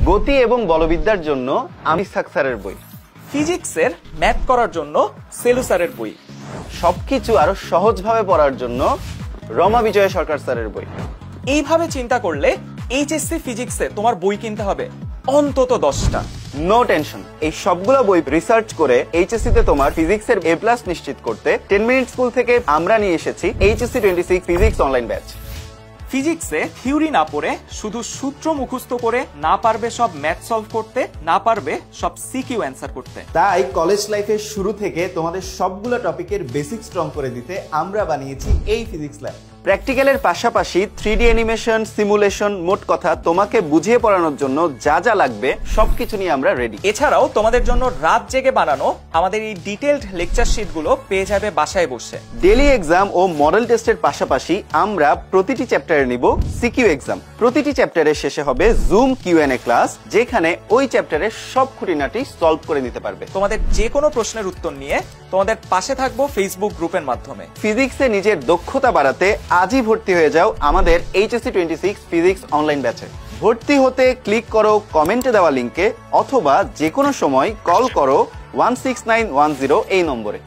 গতি এবং বলবিদ্যার জন্য আমিসাক স্যারের বই। ফিজিক্সের ম্যাথ করার জন্য সেলু স্যারের বই। সবকিছু আরো সহজভাবে পড়ার জন্য রমা বিজয় সরকার স্যারের বই। এইভাবে চিন্তা করলে এইচএসসি ফিজিক্সে তোমার বই কিনতে হবে অন্তত 10টা। নো টেনশন, এই সবগুলো বই রিসার্চ করে এইচএসসি তে তোমার ফিজিক্সের A+ নিশ্চিত করতে 10 মিনিট স্কুল থেকে আমরা নিয়ে এসেছি HSC 26 ফিজিক্স অনলাইন ব্যাচ। ফিজিক্সে থিওরি না পড়ে শুধু সূত্র মুখস্থ করে না পারবে সব ম্যাথ সলভ করতে, না পারবে সব সিকিউ অ্যান্সার করতে। তাই কলেজ লাইফের শুরু থেকে তোমাদের সবগুলো টপিকের বেসিক স্ট্রং করে দিতে আমরা বানিয়েছি এই ফিজিক্স ল্যাব। প্র্যাকটিক্যালের পাশাপাশি 3D অ্যানিমেশন, সিমুলেশন, মোট কথা তোমাকে বুঝিয়ে পড়ানোর জন্য যা যা লাগবে সবকিছু নিয়ে আমরা রেডি। এছাড়াও তোমাদের জন্য রাত জেগে বানানো আমাদের এই ডিটেইলড লেকচার শিটগুলো পেয়ে যাবে বাসায় বসে। ডেইলি এক্সাম ও মডেল টেস্টের পাশাপাশি আমরা প্রতিটি চ্যাপ্টারে নিব সিকিউ এক্সাম। প্রতিটি চ্যাপ্টারের শেষে হবে জুম Q&A ক্লাস, যেখানে ওই চ্যাপ্টারের সব খুঁটিনাটি সলভ করে নিতে পারবে। তোমাদের যে কোনো প্রশ্নের উত্তর নিয়ে তোমাদের পাশে থাকবো ফেসবুক গ্রুপের মাধ্যমে। ফিজিক্সে নিজের দক্ষতা বাড়াতে আজই ভর্তি হয়ে যাও আমাদের HSC 26 ফিজিক্স অনলাইন ব্যাচে। ভর্তি হতে ক্লিক করো কমেন্টে দেওয়া লিংকে, অথবা যে কোনো সময় কল করো 16910 এই নম্বরে।